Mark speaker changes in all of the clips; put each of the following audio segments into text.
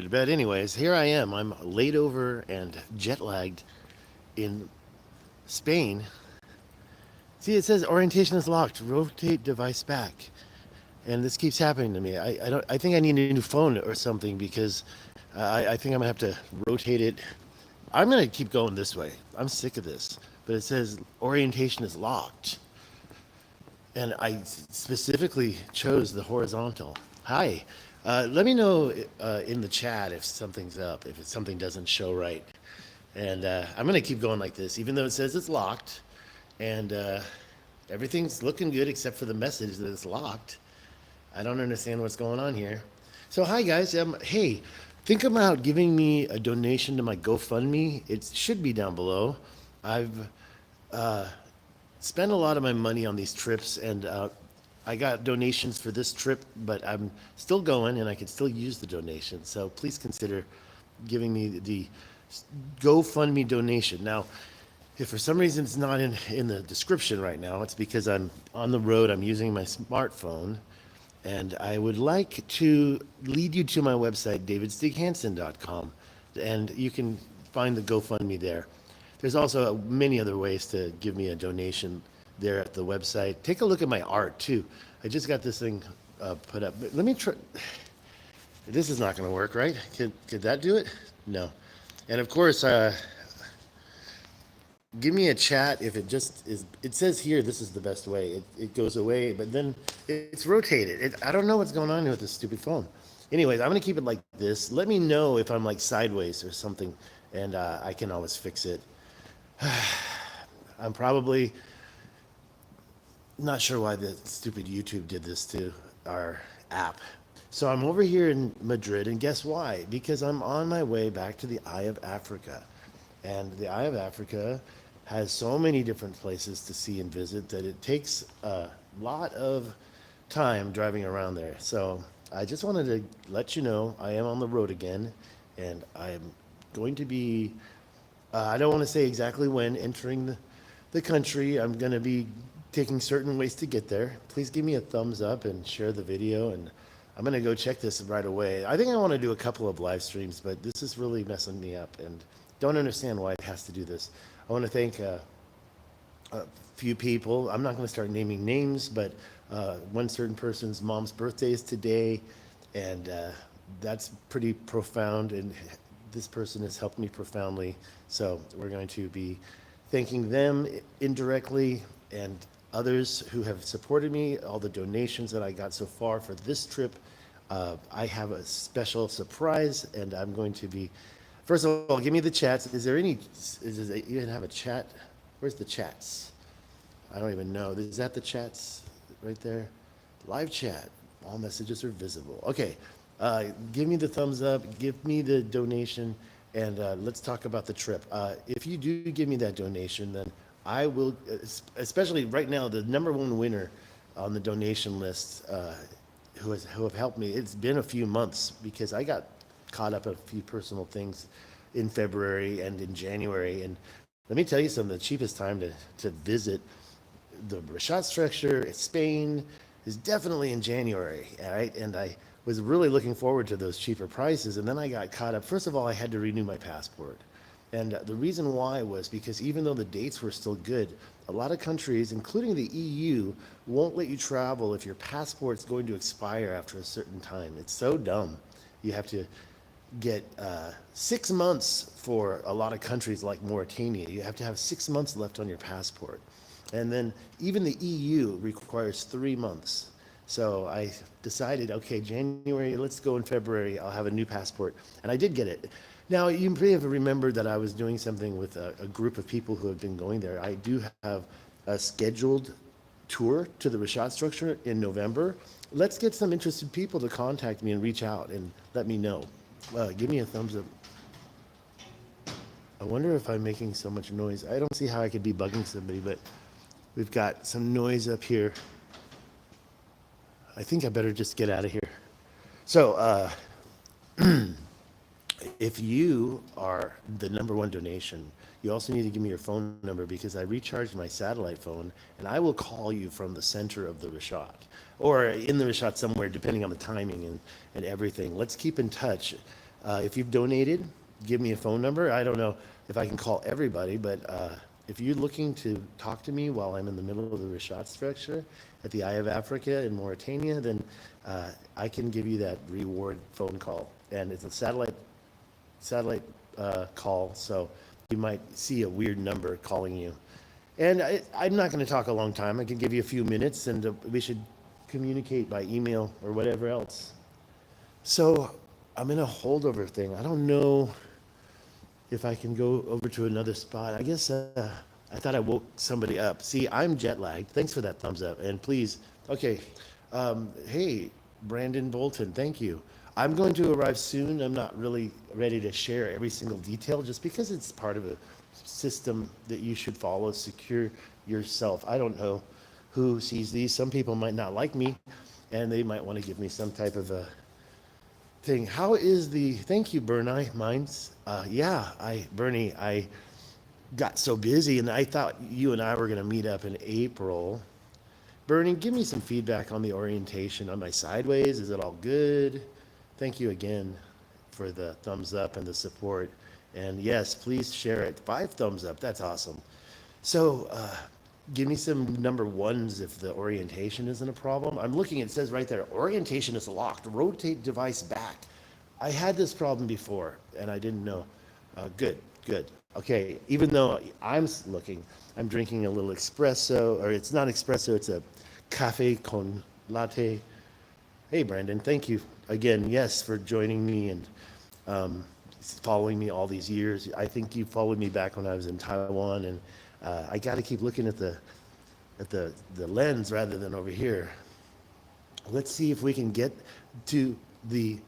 Speaker 1: But anyways, here I am. I'm laid over and jet lagged in Spain. See, it says orientation is locked. Rotate device back, and this keeps happening to me. I don't. I think I need a new phone or something because I think I'm gonna have to rotate it. I'm gonna keep going this way. I'm sick of this. But it says orientation is locked, and I specifically chose the horizontal. Hi. Let me know in the chat if something's up, if something doesn't show right. And I'm going to keep going like this, even though it says it's locked. And everything's looking good except for the message that it's locked. I don't understand what's going on here. So, hi, guys. Hey, think about giving me a donation to my GoFundMe. It should be down below. I've spent a lot of my money on these trips, and I got donations for this trip, but I'm still going and I could still use the donation. So please consider giving me the GoFundMe donation. Now, if for some reason it's not in the description right now, it's because I'm on the road, I'm using my smartphone, and I would like to lead you to my website, davidstighansen.com, and you can find the GoFundMe there. There's also many other ways to give me a donation there at the website. Take a look at my art too. I just got this thing put up. But let me try. This is not going to work, right? Could that do it? No. And of course, give me a chat if it just is. It says here this is the best way. It goes away, but then it's rotated. I don't know what's going on here with this stupid phone. Anyways, I'm going to keep it like this. Let me know if I'm like sideways or something, and I can always fix it. I'm probably not sure why the stupid YouTube did this to our app. So I'm over here in Madrid, and guess why? Because I'm on my way back to the Eye of Africa. And the Eye of Africa has so many different places to see and visit that it takes a lot of time driving around there. So I just wanted to let you know I am on the road again, and I'm going to be, I don't want to say exactly when entering the country. I'm going to be taking certain ways to get there. Please give me a thumbs up and share the video, and I'm going to go check this right away. I think I want to do a couple of live streams, but this is really messing me up and don't understand why it has to do this. I want to thank a few people. I'm not going to start naming names, but one certain person's mom's birthday is today, and that's pretty profound, and this person has helped me profoundly. So we're going to be thanking them indirectly, and others who have supported me, all the donations that I got so far for this trip. I have a special surprise, and I'm going to be, first of all, give me the chats. Is there any, does it even have a chat? Where's the chats? I don't even know. Is that the chats right there? Live chat. All messages are visible. Okay. Give me the thumbs up. Give me the donation, and let's talk about the trip. If you do give me that donation, then I will, especially right now, the number one winner on the donation list who have helped me. It's been a few months because I got caught up in a few personal things in February and in January. And let me tell you something, the cheapest time to visit the Richat structure in Spain is definitely in January, all right? And I was really looking forward to those cheaper prices, and then I got caught up. First of all, I had to renew my passport. And the reason why was because even though the dates were still good, a lot of countries, including the EU, won't let you travel if your passport's going to expire after a certain time. It's so dumb. You have to get 6 months for a lot of countries like Mauritania. You have to have 6 months left on your passport. And then even the EU requires 3 months. So I decided, okay, January, let's go in February, I'll have a new passport. And I did get it. Now, you may have remembered that I was doing something with a group of people who have been going there. I do have a scheduled tour to the Richat structure in November. Let's get some interested people to contact me and reach out and let me know. Give me a thumbs up. I wonder if I'm making so much noise. I don't see how I could be bugging somebody, but we've got some noise up here. I think I better just get out of here. So, if you are the number one donation, you also need to give me your phone number because I recharged my satellite phone and I will call you from the center of the Richat or in the Richat somewhere, depending on the timing and everything. Let's keep in touch. If you've donated, give me a phone number. I don't know if I can call everybody, but if you're looking to talk to me while I'm in the middle of the Richat structure at the Eye of Africa in Mauritania, then I can give you that reward phone call. And it's a satellite call, so you might see a weird number calling you. And I'm not going to talk a long time. I can give you a few minutes, and we should communicate by email or whatever else. So I'm in a holdover thing. I don't know if I can go over to another spot. I guess I thought I woke somebody up. See, I'm jet lagged. Thanks for that thumbs up. And please, okay. Hey, Brandon Bolton, thank you. I'm going to arrive soon. I'm not really ready to share every single detail just because it's part of a system that you should follow. Secure yourself. I don't know who sees these. Some people might not like me, and they might want to give me some type of a thing. How is the, thank you, Bernie Mines. Bernie, I got so busy and I thought you and I were going to meet up in April. Bernie, give me some feedback on the orientation on my sideways. Is it all good? Thank you again for the thumbs up and the support. And yes, please share it. 5 thumbs up. That's awesome. So give me some number ones if the orientation isn't a problem. I'm looking, it says right there, orientation is locked. Rotate device back. I had this problem before and I didn't know. Good. Okay, even though I'm looking, I'm drinking a little espresso, or it's not espresso, it's a cafe con latte. Hey, Brandon, thank you again, yes, for joining me and following me all these years. I think you followed me back when I was in Taiwan, and I got to keep looking at the lens rather than over here. Let's see if we can get to the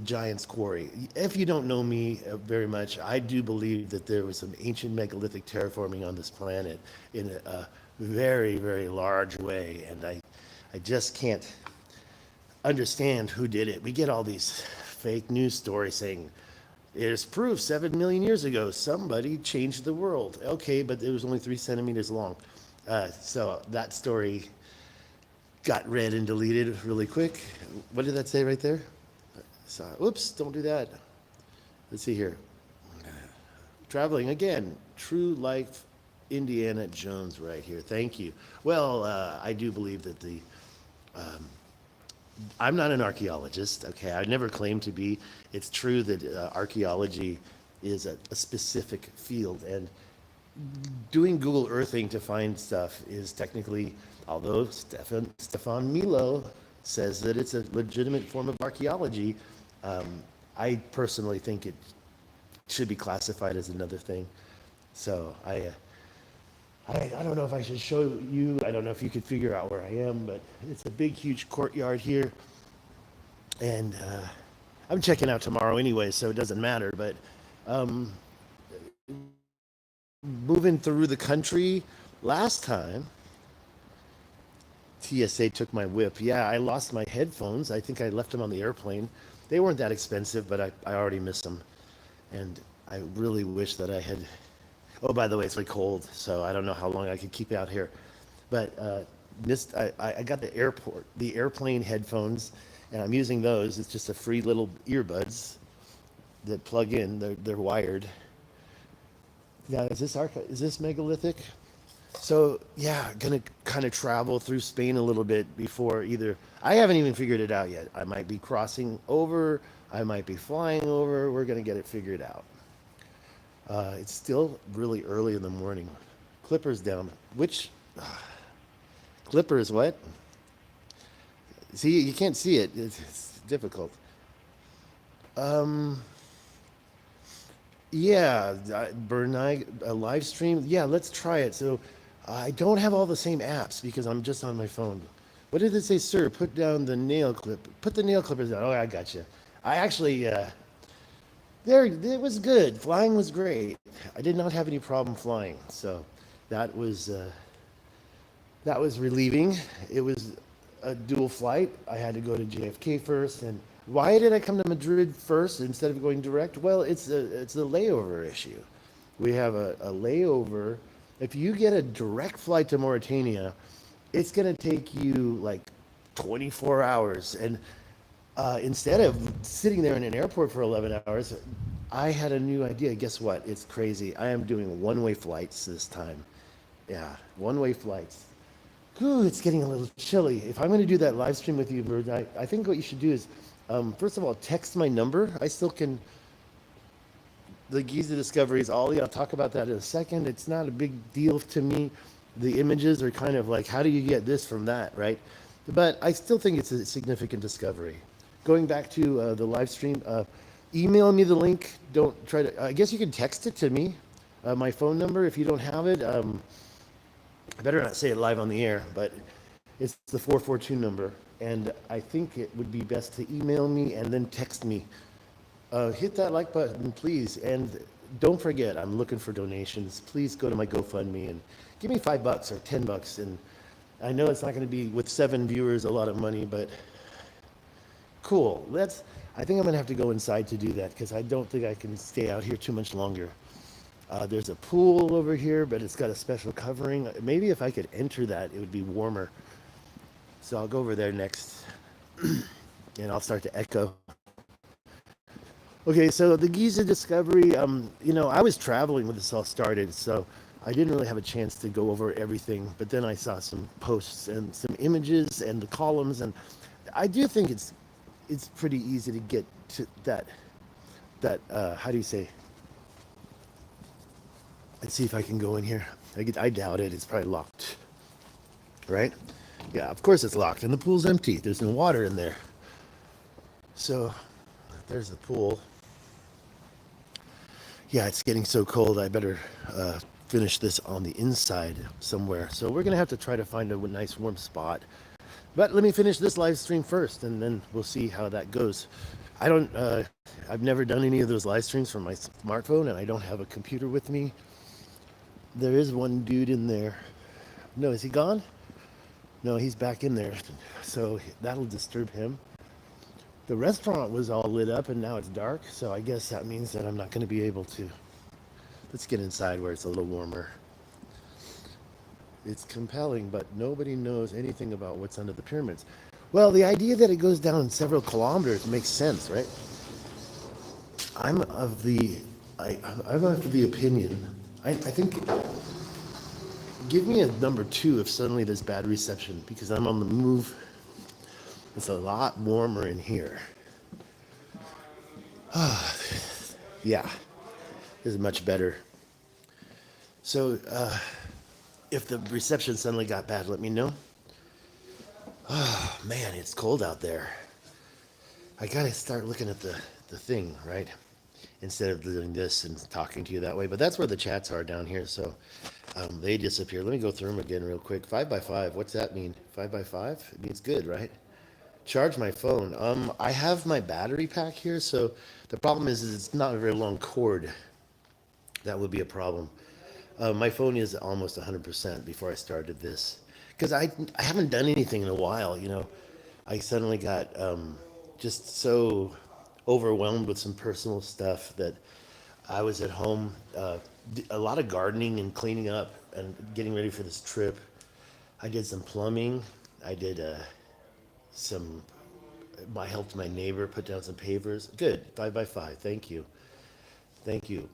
Speaker 1: Giant's Quarry. If you don't know me very much, I do believe that there was some ancient megalithic terraforming on this planet in a very, very large way, and I just can't understand who did it. We get all these fake news stories saying there's proof 7 million years ago somebody changed the world. Okay, but it was only 3 centimeters long. So that story got read and deleted really quick. What did that say right there? So, oops, don't do that. Let's see here. Traveling again, True Life Indiana Jones right here. Thank you. Well, I do believe that I'm not an archaeologist, okay? I never claimed to be. It's true that archaeology is a specific field, and doing Google Earthing to find stuff is technically, although Stefan Milo says that it's a legitimate form of archaeology, I personally think it should be classified as another thing. So I don't know if I should show you. I don't know if you could figure out where I am, but it's a big, huge courtyard here. And I'm checking out tomorrow anyway, so it doesn't matter. But moving through the country, last time, TSA took my whip. Yeah, I lost my headphones. I think I left them on the airplane. They weren't that expensive, but I already missed them. And I really wish that I had... Oh, by the way, it's really cold, so I don't know how long I could keep out here. But I got the airplane headphones, and I'm using those. It's just a free little earbuds that plug in. They're wired. Yeah, is this megalithic? So yeah, gonna kind of travel through Spain a little bit before either. I haven't even figured it out yet. I might be crossing over. I might be flying over. We're gonna get it figured out. It's still really early in the morning. Clippers down. Which Clippers? What? See, you can't see it. It's difficult. Yeah, Bernai, a live stream. Yeah, let's try it. So I don't have all the same apps because I'm just on my phone. What did it say, sir? Put down the nail clip. Put the nail clippers down. Oh, I got you. I actually, it was good. Flying was great. I did not have any problem flying, so that was relieving. It was a dual flight. I had to go to JFK first, and why did I come to Madrid first instead of going direct? Well, it's a layover issue. We have a layover. If you get a direct flight to Mauritania, it's going to take you like 24 hours. And Instead of sitting there in an airport for 11 hours, I had a new idea. Guess what? It's crazy. I am doing one-way flights this time. Yeah, one-way flights. Ooh, it's getting a little chilly. If I'm going to do that live stream with you, Bird, I think what you should do is, first of all, text my number. I still can, the Giza discoveries, Ollie, I'll talk about that in a second. It's not a big deal to me. The images are kind of like, how do you get this from that, right? But I still think it's a significant discovery. Going back to the live stream, email me the link. Don't try to, I guess you can text it to me. My phone number, if you don't have it, I better not say it live on the air, but it's the 442 number. And I think it would be best to email me and then text me. Hit that like button, please. And don't forget, I'm looking for donations. Please go to my GoFundMe and give me $5 or $10. And I know it's not going to be, with 7 viewers, a lot of money, but cool. I think I'm going to have to go inside to do that because I don't think I can stay out here too much longer. There's a pool over here, but it's got a special covering. Maybe if I could enter that, it would be warmer. So I'll go over there next and I'll start to echo. Okay, so the Giza discovery, I was traveling when this all started, so I didn't really have a chance to go over everything, but then I saw some posts and some images and the columns, and I do think it's pretty easy to get to that how do you say? Let's see if I can go in here. I doubt it. It's probably locked, right? Yeah, of course it's locked, and the pool's empty. There's no water in there. So there's the pool. Yeah, it's getting so cold. I better finish this on the inside somewhere. So we're gonna have to try to find a nice warm spot. But let me finish this live stream first, and then we'll see how that goes. I've never done any of those live streams from my smartphone, and I don't have a computer with me. There is one dude in there. No, is he gone? No, he's back in there. So that'll disturb him. The restaurant was all lit up and now it's dark, so I guess that means that I'm not going to be able to. Let's get inside where it's a little warmer. It's compelling, but nobody knows anything about what's under the pyramids. Well, the idea that it goes down several kilometers makes sense, right? I'm of the opinion. I think, give me a number 2 if suddenly there's bad reception, because I'm on the move. It's a lot warmer in here. Yeah, this is much better. So, if the reception suddenly got bad, let me know. Oh, man, it's cold out there. I gotta start looking at the thing, right? Instead of doing this and talking to you that way. But that's where the chats are down here, so they disappear. Let me go through them again real quick. 5x5, what's that mean? 5x5? It means good, right? Charge my phone. I have my battery pack here, so the problem is it's not a very long cord. That would be a problem. My phone is almost 100% before I started this. Because I haven't done anything in a while, I suddenly got just so overwhelmed with some personal stuff that I was at home, a lot of gardening and cleaning up and getting ready for this trip. I did some plumbing. I did I helped my neighbor put down some pavers. Good, 5x5, thank you. Thank you.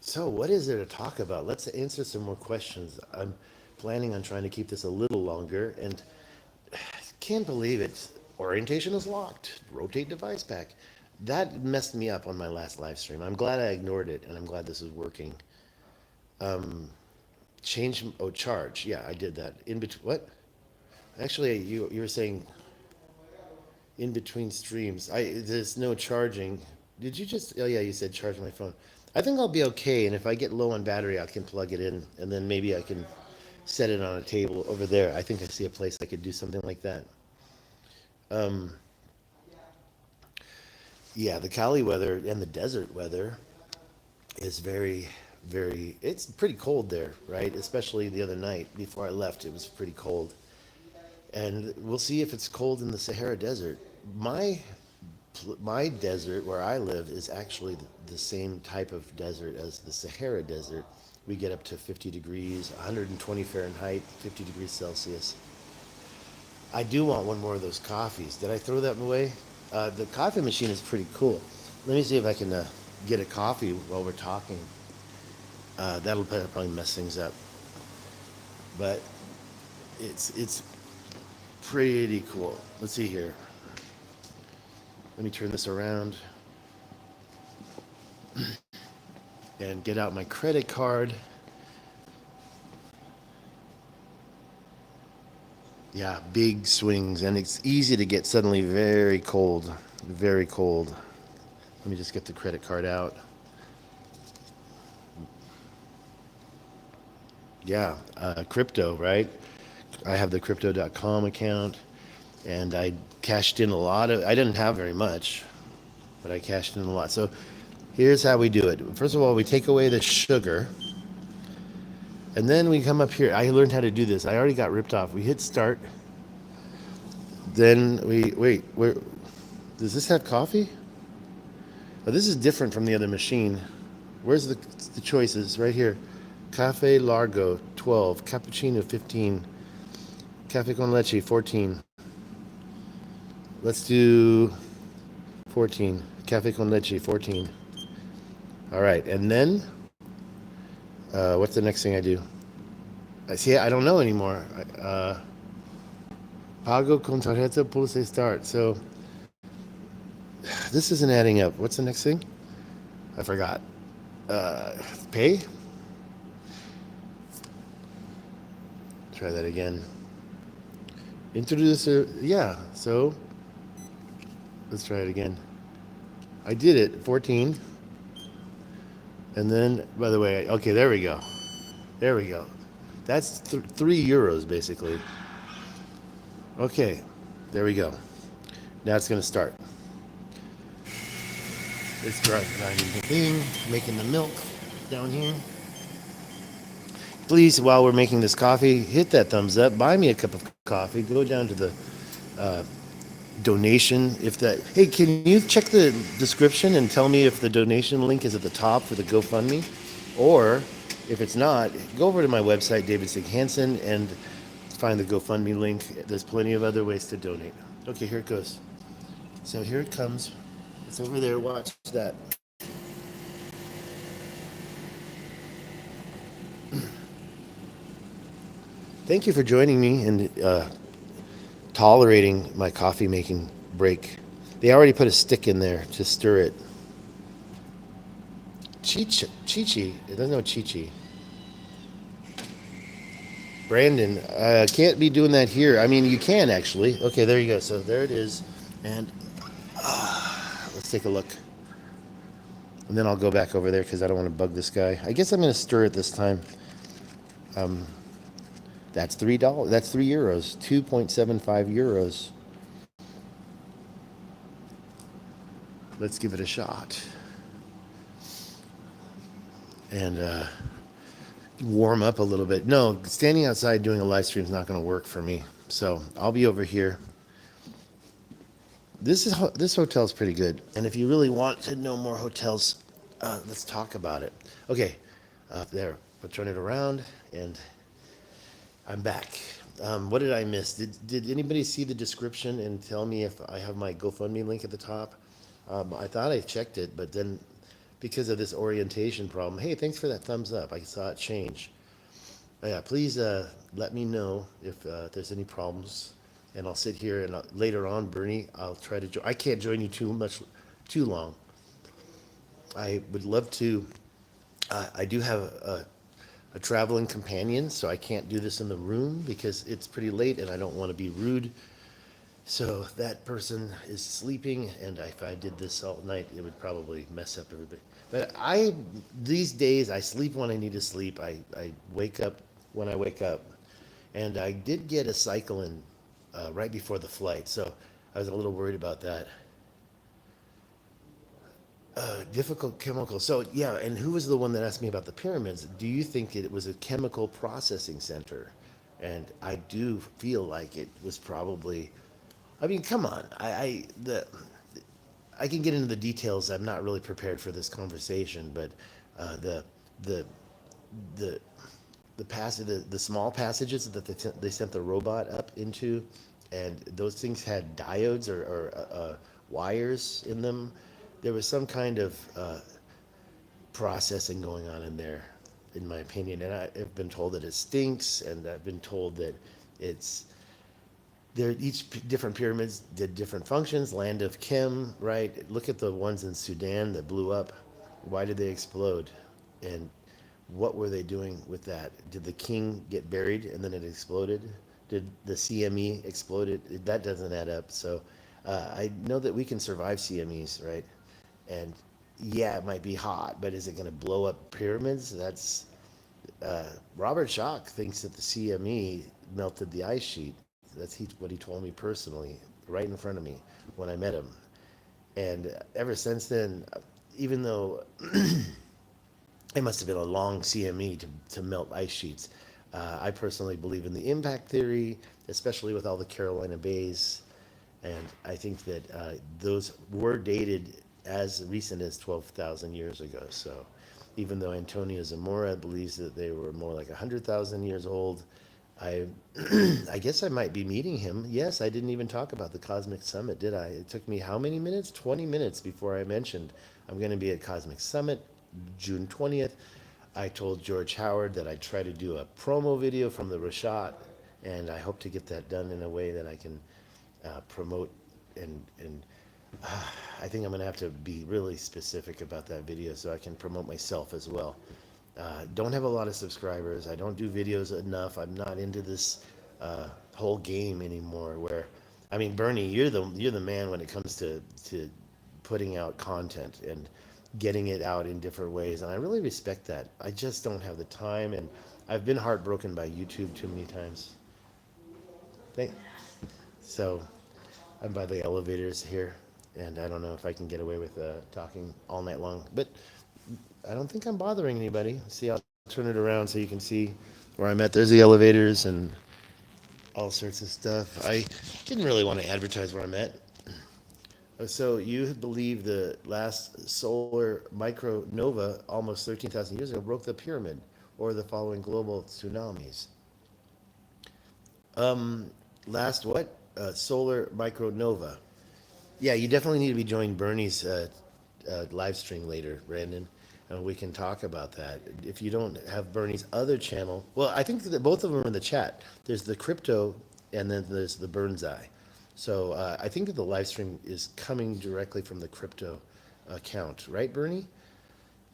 Speaker 1: So what is there to talk about? Let's answer some more questions. I'm planning on trying to keep this a little longer, and can't believe it. Orientation is locked. Rotate device pack. That messed me up on my last live stream. I'm glad I ignored it, and I'm glad this is working. Charge. Yeah, I did that. In between, what? Actually, you were saying in between streams. There's no charging. Did you just? Oh yeah, you said charge my phone. I think I'll be okay, and if I get low on battery, I can plug it in, and then maybe I can set it on a table over there. I think I see a place I could do something like that. Yeah, the Cali weather and the desert weather is very, very, it's pretty cold there, right? Especially the other night before I left, it was pretty cold. And we'll see if it's cold in the Sahara Desert. My desert where I live is actually the same type of desert as the Sahara Desert. We get up to 50 degrees, 120 Fahrenheit, 50 degrees Celsius. I do want one more of those coffees. Did I throw that away? The coffee machine is pretty cool. Let me see if I can get a coffee while we're talking. That'll probably mess things up, but it's pretty cool. Let's see here. Let me turn this around and get out my credit card. Yeah, big swings, and it's easy to get suddenly very cold, very cold. Let me just get the credit card out. Yeah, crypto, right? I have the crypto.com account, and I cashed in a lot of, I didn't have very much, but I cashed in a lot. So here's how we do it. First of all, we take away the sugar, and then we come up here. I learned how to do this. I already got ripped off. We hit start. Then wait, where, does this have coffee? Oh, this is different from the other machine. Where's the choices? Right here. Cafe Largo, 12. Cappuccino, 15. Cafe con leche, 14. Let's do 14. Cafe con leche, 14. All right, and then what's the next thing I do? I see. I don't know anymore. Pago con tarjeta pulse start. So this isn't adding up. What's the next thing? I forgot. Pay. Try that again. Introduce. Yeah. So let's try it again. I did it. 14. And then, by the way, okay, there we go. There we go. That's 3 euros basically. Okay, there we go. Now it's going to start. It's grinding the thing, making the milk down here. Please, while we're making this coffee, hit that thumbs up. Buy me a cup of coffee. Go down to the donation. If that, hey, can you check the description and tell me if the donation link is at the top for the GoFundMe, or if it's not, go over to my website, David Sig Hansen, and find the GoFundMe link. There's plenty of other ways to donate. Okay, here it goes. So here it comes. It's over there. Watch that. Thank you for joining me and tolerating my coffee making break. They already put a stick in there to stir it. Chichi. There's no Chichi. Brandon, can't be doing that here. I mean, you can actually. Okay, there you go. So there it is. And let's take a look. And then I'll go back over there because I don't want to bug this guy. I guess I'm going to stir it this time. That's $3. That's 3 euros. 2.75 euros. Let's give it a shot. And warm up a little bit. No, standing outside doing a live stream is not going to work for me. So I'll be over here. This hotel is pretty good. And if you really want to know more hotels, let's talk about it. Okay, there. I'll turn it around, and I'm back. What did I miss? Did anybody see the description and tell me if I have my GoFundMe link at the top? I thought I checked it, but then because of this orientation problem, hey, thanks for that thumbs up. I saw it change. Yeah, please let me know if there's any problems, and I'll sit here and later on, Bernie, I'll try to join. I can't join you too long. I would love to. I do have a traveling companion, so I can't do this in the room because it's pretty late and I don't want to be rude. So that person is sleeping, and if I did this all night, it would probably mess up everybody. But these days, I sleep when I need to sleep. I wake up when I wake up. And I did get a cycle in right before the flight, so I was a little worried about that. Difficult chemical. So yeah, and who was the one that asked me about the pyramids? Do you think it was a chemical processing center? And I do feel like it was probably. I mean, come on. I can get into the details. I'm not really prepared for this conversation, but the the the the small passages that they sent the robot up into and those things had diodes or wires in them. There was some kind of processing going on in there, in my opinion. And I've been told that it stinks, and I've been told that it's there. Different pyramids did different functions. Land of Kim, right? Look at the ones in Sudan that blew up. Why did they explode? And what were they doing with that? Did the king get buried and then it exploded? Did the CME explode? That doesn't add up. So I know that we can survive CMEs, right? And yeah, it might be hot, but is it going to blow up pyramids? That's Robert Schoch thinks that the CME melted the ice sheet. What he told me personally, right in front of me when I met him. And ever since then, even though it must have been a long CME to melt ice sheets, I personally believe in the impact theory, especially with all the Carolina bays. And I think that those were dated as recent as 12,000 years ago. So even though Antonio Zamora believes that they were more like 100,000 years old, I I guess I might be meeting him. Yes, I didn't even talk about the Cosmic Summit, did I? It took me how many minutes? 20 minutes before I mentioned I'm going to be at Cosmic Summit June 20th. I told George Howard that I'd try to do a promo video from the Richat, and I hope to get that done in a way that I can promote and I think I'm going to have to be really specific about that video so I can promote myself as well. Don't have a lot of subscribers. I don't do videos enough. I'm not into this whole game anymore. Where, I mean, Bernie, you're the man when it comes to putting out content and getting it out in different ways, and I really respect that. I just don't have the time, and I've been heartbroken by YouTube too many times. Thank, so I'm by the elevators here, and I don't know if I can get away with talking all night long, but I don't think I'm bothering anybody. See, I'll turn it around so you can see where I'm at. There's the elevators and all sorts of stuff. I didn't really want to advertise where I'm at. So you believe the last solar micronova, almost 13,000 years ago, broke the pyramid, or the following global tsunamis? Last what? Solar micronova. Yeah, you definitely need to be joining Bernie's live stream later, Brandon, and we can talk about that. If you don't have Bernie's other channel, well, I think that both of them are in the chat. There's the crypto, and then there's the Burns Eye. So I think that the live stream is coming directly from the crypto account, right, Bernie?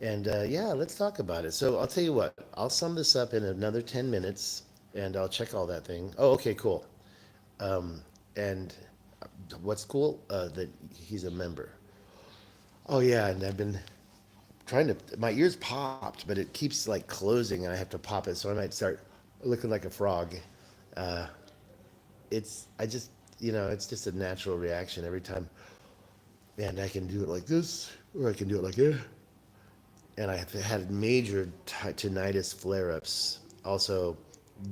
Speaker 1: And yeah, let's talk about it. So I'll tell you what, I'll sum this up in another 10 minutes, and I'll check all that thing. Oh, okay, cool. And what's cool? That he's a member. Oh yeah, and I've been trying to. My ears popped, but it keeps like closing, and I have to pop it, so I might start looking like a frog. Uh, I just, it's just a natural reaction every time, and I can do it like this, or I can do it like this. And I have had major tinnitus flare-ups. Also,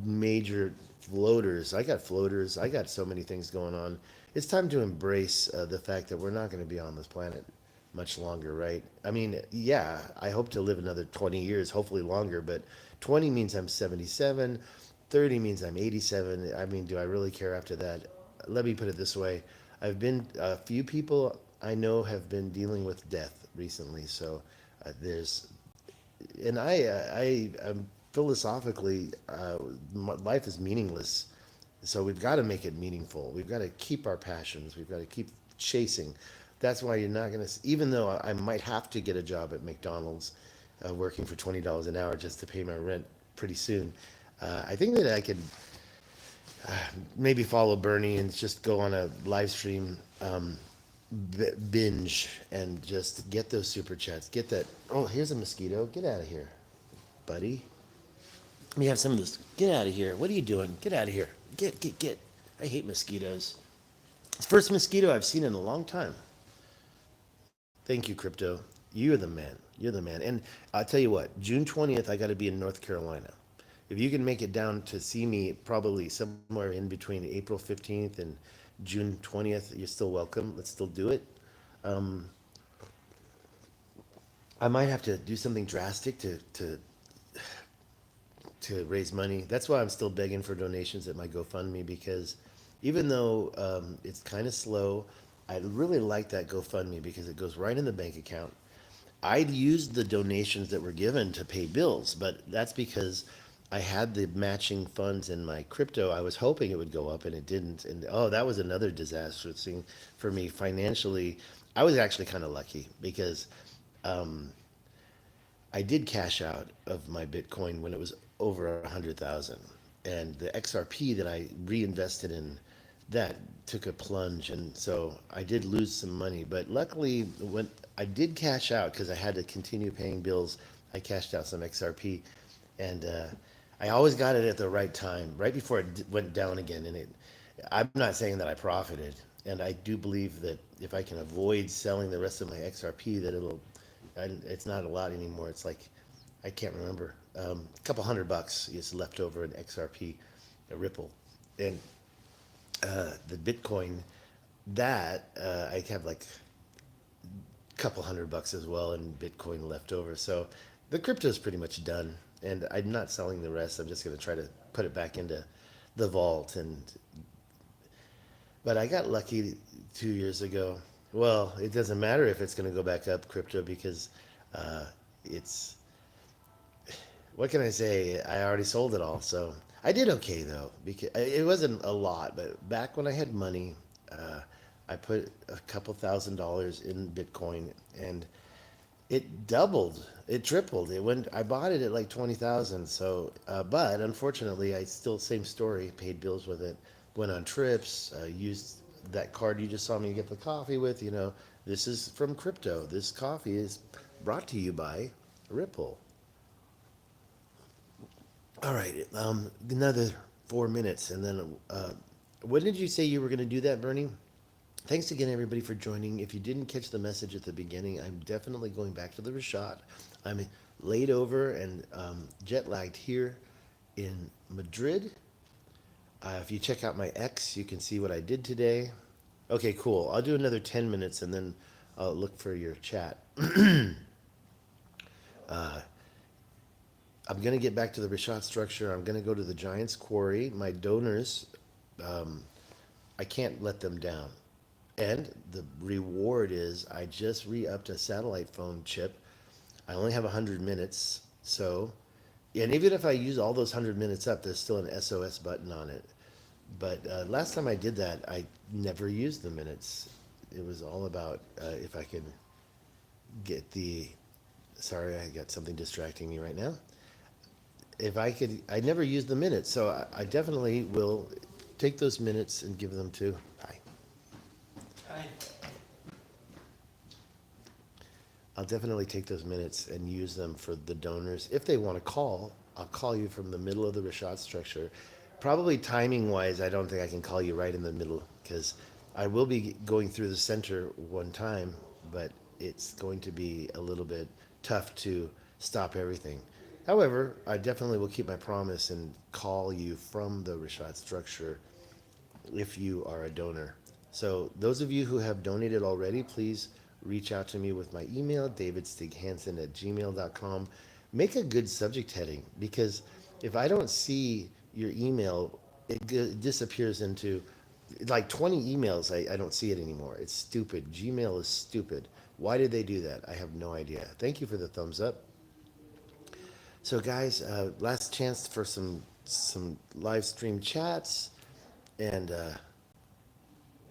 Speaker 1: major floaters. I got floaters. I got so many things going on. It's time to embrace the fact that we're not going to be on this planet much longer, right? I mean, yeah, I hope to live another 20 years, hopefully longer, but 20 means I'm 77, 30 means I'm 87. I mean, do I really care after that? Let me put it this way. A few people I know have been dealing with death recently, so there's, and I am philosophically, life is meaningless. So we've got to make it meaningful. We've got to keep our passions. We've got to keep chasing. That's why you're not going to, even though I might have to get a job at McDonald's working for $20 an hour just to pay my rent pretty soon, I think that I could maybe follow Bernie and just go on a live stream binge and just get those super chats. Get that. Oh, here's a mosquito. Get out of here, buddy. Let me have some of this. Get out of here. What are you doing? Get out of here. Get. I hate mosquitoes. It's the first mosquito I've seen in a long time. Thank you, Crypto. You're the man. You're the man. And I'll tell you what, June 20th, I got to be in North Carolina. If you can make it down to see me, probably somewhere in between April 15th and June 20th, you're still welcome. Let's still do it. I might have to do something drastic to raise money. That's why I'm still begging for donations at my GoFundMe, because Even though it's kind of slow, I really like that GoFundMe because it goes right in the bank account. I'd used the donations that were given to pay bills, but that's because I had the matching funds in my crypto. I was hoping it would go up and it didn't. And oh, that was another disastrous thing for me financially. I was actually kind of lucky because I did cash out of my Bitcoin when it was over 100,000, and the XRP that I reinvested in that took a plunge, and so I did lose some money. But luckily, when I did cash out because I had to continue paying bills, I cashed out some XRP, and I always got it at the right time, right before it went down again. And it, I'm not saying that I profited, and I do believe that if I can avoid selling the rest of my XRP, that it's not a lot anymore. It's like, I can't remember, a couple $100 is left over in XRP, a Ripple, and the Bitcoin that I have like a couple $100 as well in Bitcoin left over. So the crypto is pretty much done, and I'm not selling the rest. I'm just going to try to put it back into the vault. And but I got lucky 2 years ago. Well, it doesn't matter if it's going to go back up crypto because it's, what can I say? I already sold it all. So I did okay though, because it wasn't a lot, but back when I had money, I put a couple $1,000s in Bitcoin, and it doubled, it tripled. It went. I bought it at like 20,000. So, but unfortunately, I still same story. Paid bills with it. Went on trips. Used that card you just saw me get the coffee with. You know, this is from crypto. This coffee is brought to you by Ripple. All right, another 4 minutes, and then when did you say you were going to do that, Bernie? Thanks again, everybody, for joining. If you didn't catch the message at the beginning, I'm definitely going back to the Richat. I'm laid over and jet lagged here in Madrid. If you check out my X, you can see what I did today. Okay, cool. I'll do another 10 minutes and then I'll look for your chat. I'm going to get back to the Richat structure. I'm going to go to the Giants Quarry. My donors, I can't let them down. And the reward is I just re-upped a satellite phone chip. I only have 100 minutes. So, and even if I use all those 100 minutes up, there's still an SOS button on it. But last time I did that, I never used the minutes. It was all about if I could get the, sorry, I got something distracting me right now. If I could, I never used the minutes. So I definitely will take those minutes and give them to, hi. I'll definitely take those minutes and use them for the donors. If they want to call, I'll call you from the middle of the Richat structure. Probably timing wise, I don't think I can call you right in the middle because I will be going through the center one time, but it's going to be a little bit tough to stop everything. However, I definitely will keep my promise and call you from the Richat structure if you are a donor. So those of you who have donated already, please reach out to me with my email, davidstighansen@gmail.com. Make a good subject heading, because if I don't see your email, it disappears into like 20 emails. I don't see it anymore. It's stupid. Gmail is stupid. Why did they do that? I have no idea. Thank you for the thumbs up. So guys, last chance for some live stream chats, and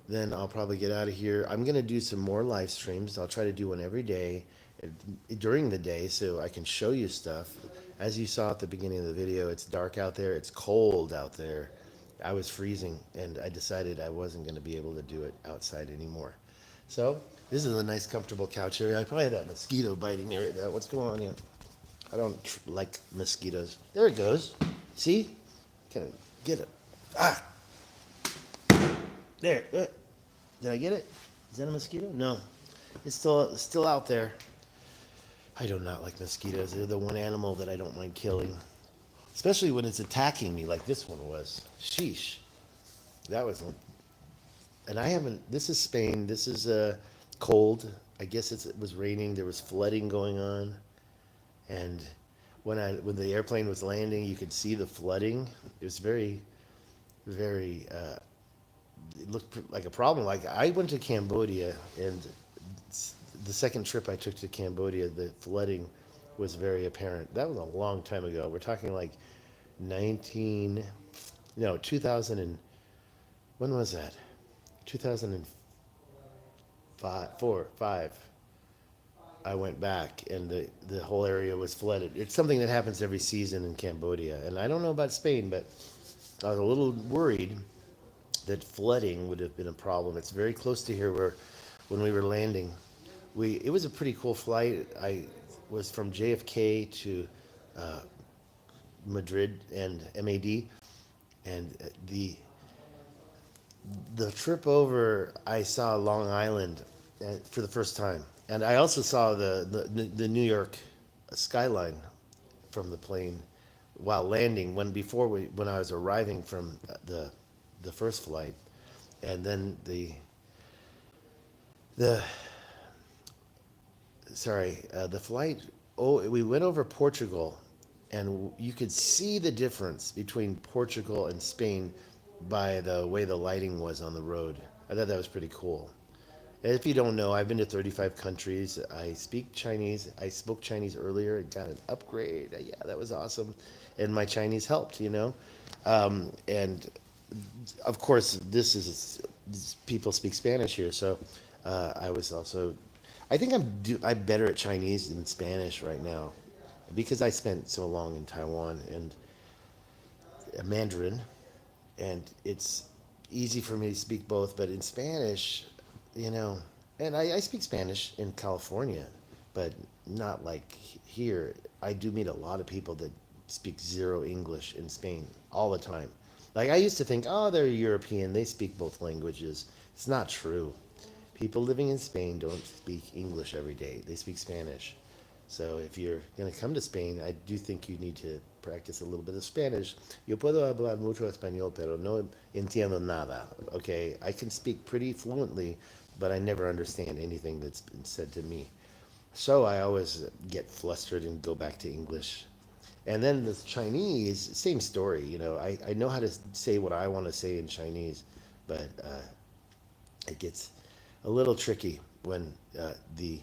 Speaker 1: then I'll probably get out of here. I'm going to do some more live streams. I'll try to do one every day during the day so I can show you stuff. As you saw at the beginning of the video, it's dark out there. It's cold out there. I was freezing, and I decided I wasn't going to be able to do it outside anymore. So this is a nice, comfortable couch area. I probably had that mosquito biting me right now. What's going on here? I don't like mosquitoes. There it goes. See? Can I get it? Ah! There. Did I get it? Is that a mosquito? No. It's still out there. I do not like mosquitoes. They're the one animal that I don't mind killing. Especially when it's attacking me like this one was. Sheesh. That was one. And I haven't, this is Spain. This is cold. I guess it was raining. There was flooding going on. And when the airplane was landing, you could see the flooding. It was very, very it looked like a problem. Like I went to Cambodia, and the second trip I took to Cambodia, the flooding was very apparent. That was a long time ago. We're talking like 19, no, 2000 and when was that? 2005, 4, 5. I went back, and the whole area was flooded. It's something that happens every season in Cambodia, and I don't know about Spain, but I was a little worried that flooding would have been a problem. It's very close to here, where when we were landing, it was a pretty cool flight. I was from JFK to uh, Madrid and MAD, and the trip over, I saw Long Island for the first time, and I also saw the New York skyline from the plane while landing. When I was arriving from the first flight, and then the the flight. Oh, we went over Portugal, and you could see the difference between Portugal and Spain by the way the lighting was on the road. I thought that was pretty cool. And if you don't know, I've been to 35 countries. I speak Chinese. I spoke Chinese earlier and got an upgrade. Yeah, that was awesome. And my Chinese helped, you know. And of course, people speak Spanish here, so I was also. I think I'm better at Chinese than Spanish right now, because I spent so long in Taiwan, and Mandarin, and it's easy for me to speak both. But in Spanish, you know, and I speak Spanish in California, but not like here. I do meet a lot of people that speak zero English in Spain all the time. Like I used to think, oh, they're European, they speak both languages. It's not true. People living in Spain don't speak English every day. They speak Spanish. So if you're going to come to Spain, I do think you need to practice a little bit of Spanish. Yo puedo hablar mucho español, pero no entiendo nada. Okay, I can speak pretty fluently, but I never understand anything that's been said to me. So I always get flustered and go back to English. And then the Chinese, same story. You know, I know how to say what I want to say in Chinese, but it gets a little tricky the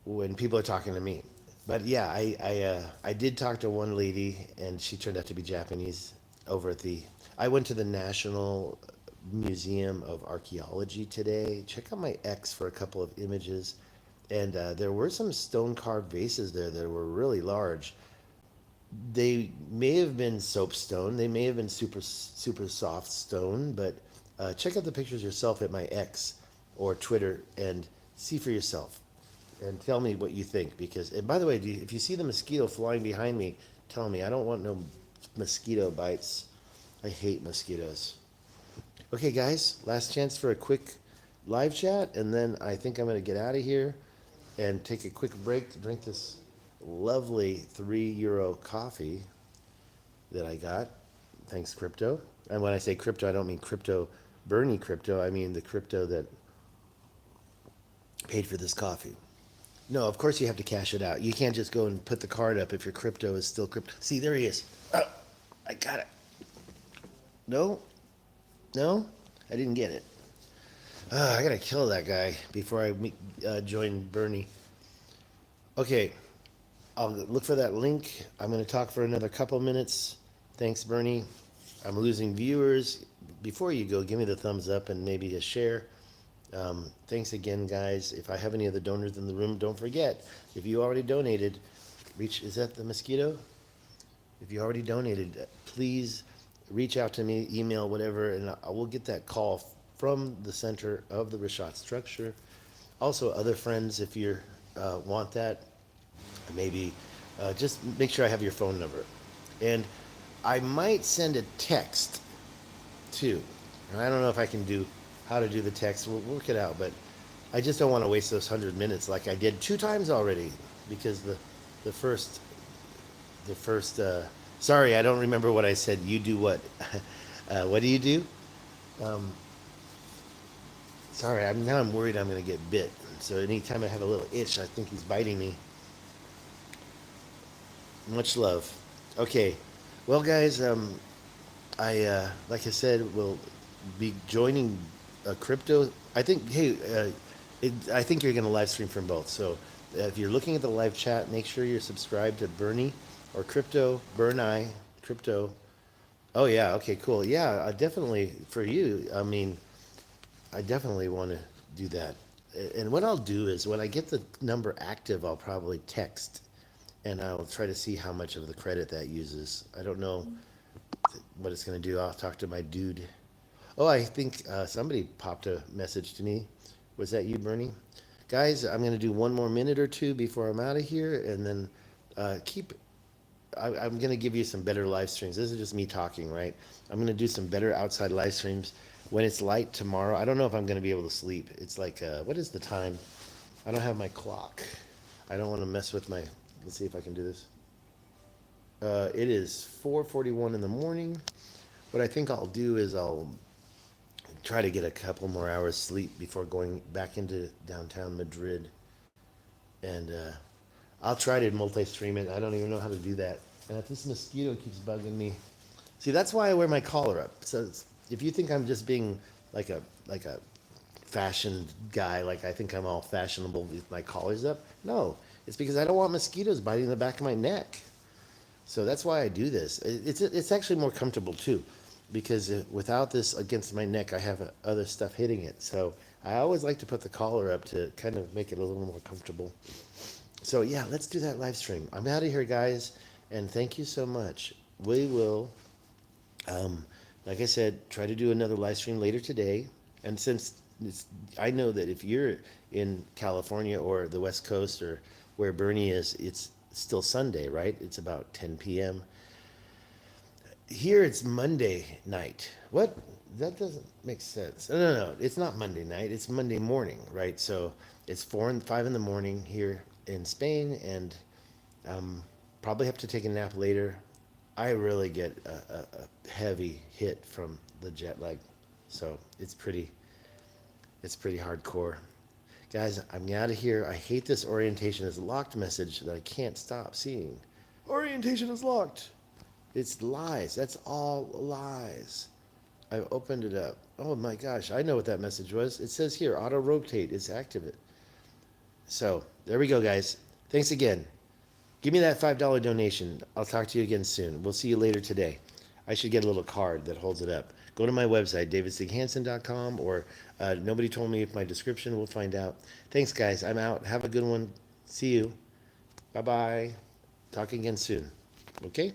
Speaker 1: when people are talking to me. But yeah, I did talk to one lady, and she turned out to be Japanese. Over at I went to the National Museum of Archaeology today. Check out my X for a couple of images, and there were some stone carved vases there that were really large. They may have been soapstone. They may have been super soft stone, but check out the pictures yourself at my X or Twitter and see for yourself, and tell me what you think. Because, and by the way, if you see the mosquito flying behind me, tell me. I don't want no mosquito bites. I hate mosquitoes. Okay, guys, last chance for a quick live chat, and then I think I'm going to get out of here and take a quick break to drink this lovely €3 coffee that I got. Thanks, crypto. And when I say crypto, I don't mean crypto, Bernie crypto. I mean the crypto that paid for this coffee. No, of course you have to cash it out. You can't just go and put the card up if your crypto is still crypto. See, there he is. Oh, I got it. No? No? I didn't get it. I gotta kill that guy before I join Bernie. Okay, I'll look for that link. I'm gonna talk for another couple minutes. Thanks, Bernie. I'm losing viewers. Before you go, give me the thumbs up and maybe a share. Thanks again, guys. If I have any of the donors in the room, don't forget, if you already donated, is that the mosquito? If you already donated, please reach out to me, email, whatever, and I will get that call from the center of the Richat structure. Also, other friends, if you want that, maybe just make sure I have your phone number. And I might send a text too. And I don't know if I can do how to do the text. We'll work it out, but I just don't want to waste those 100 minutes like I did 2 times already, because the first sorry, I don't remember what I said. You do what? What do you do? Sorry, now I'm worried I'm going to get bit. So anytime I have a little itch, I think he's biting me. Much love. Okay. Well, guys, I like I said, we'll be joining a crypto. I think, hey, I think you're going to live stream from both. So if you're looking at the live chat, make sure you're subscribed to Bernie or Crypto, Bernie, Crypto. Oh, yeah. Okay, cool. Yeah, definitely for you. I mean, I definitely want to do that. And what I'll do is when I get the number active, I'll probably text and I'll try to see how much of the credit that uses. I don't know what it's going to do. I'll talk to my dude. Oh, I think somebody popped a message to me. Was that you, Bernie? Guys, I'm going to do one more minute or two before I'm out of here, and then keep. I'm going to give you some better live streams. This is just me talking, right? I'm going to do some better outside live streams when it's light tomorrow. I don't know if I'm going to be able to sleep. It's like, what is the time? I don't have my clock. I don't want to mess with my. Let's see if I can do this. It is 4:41 in the morning. What I think I'll do is I'll try to get a couple more hours sleep before going back into downtown Madrid. And I'll try to multi-stream it. I don't even know how to do that. And if this mosquito keeps bugging me, see, that's why I wear my collar up. So if you think I'm just being like a fashioned guy, like I think I'm all fashionable with my collars up, no, it's because I don't want mosquitoes biting the back of my neck. So that's why I do this. It's actually more comfortable too, because without this against my neck, I have other stuff hitting it. So I always like to put the collar up to kind of make it a little more comfortable. So yeah, let's do that live stream. I'm out of here, guys, and thank you so much. We will, like I said, try to do another live stream later today. And since I know that if you're in California or the West Coast or where Bernie is, it's still Sunday, right? It's about 10 p.m. Here it's Monday night. What? That doesn't make sense. No. It's not Monday night. It's Monday morning, right? So it's 4 and 5 in the morning here in Spain, and probably have to take a nap later. I really get a heavy hit from the jet lag, so it's pretty hardcore. Guys, I'm out of here. I hate this orientation is locked message that I can't stop seeing. Orientation is locked. It's lies. That's all lies. I've opened it up. Oh my gosh, I know what that message was. It says here, auto rotate is active. So there we go, guys. Thanks again. Give me that $5 donation. I'll talk to you again soon. We'll see you later today. I should get a little card that holds it up. Go to my website, davidsighansen.com, or nobody told me if my description. We'll find out. Thanks, guys. I'm out. Have a good one. See you. Bye-bye. Talk again soon. Okay?